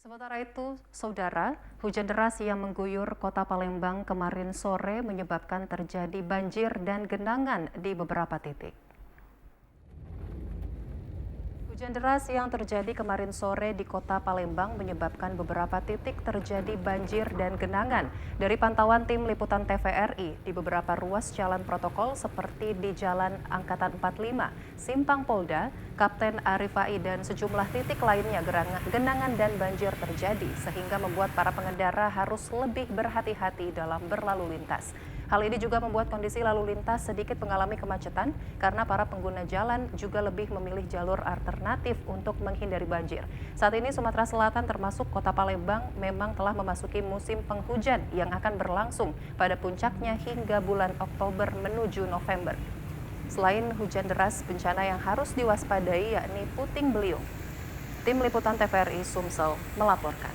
Sementara itu, saudara, hujan deras yang mengguyur kota Palembang kemarin sore menyebabkan terjadi banjir dan genangan di beberapa titik. Hujan deras yang terjadi kemarin sore di kota Palembang menyebabkan beberapa titik terjadi banjir dan genangan. Dari pantauan tim liputan TVRI, di beberapa ruas jalan protokol seperti di Jalan Angkatan 45, Simpang Polda, Kapten Arifai dan sejumlah titik lainnya genangan dan banjir terjadi sehingga membuat para pengendara harus lebih berhati-hati dalam berlalu lintas. Hal ini juga membuat kondisi lalu lintas sedikit mengalami kemacetan karena para pengguna jalan juga lebih memilih jalur alternatif untuk menghindari banjir. Saat ini Sumatera Selatan termasuk kota Palembang memang telah memasuki musim penghujan yang akan berlangsung pada puncaknya hingga bulan Oktober menuju November. Selain hujan deras, bencana yang harus diwaspadai yakni puting beliung. Tim Liputan TVRI Sumsel melaporkan.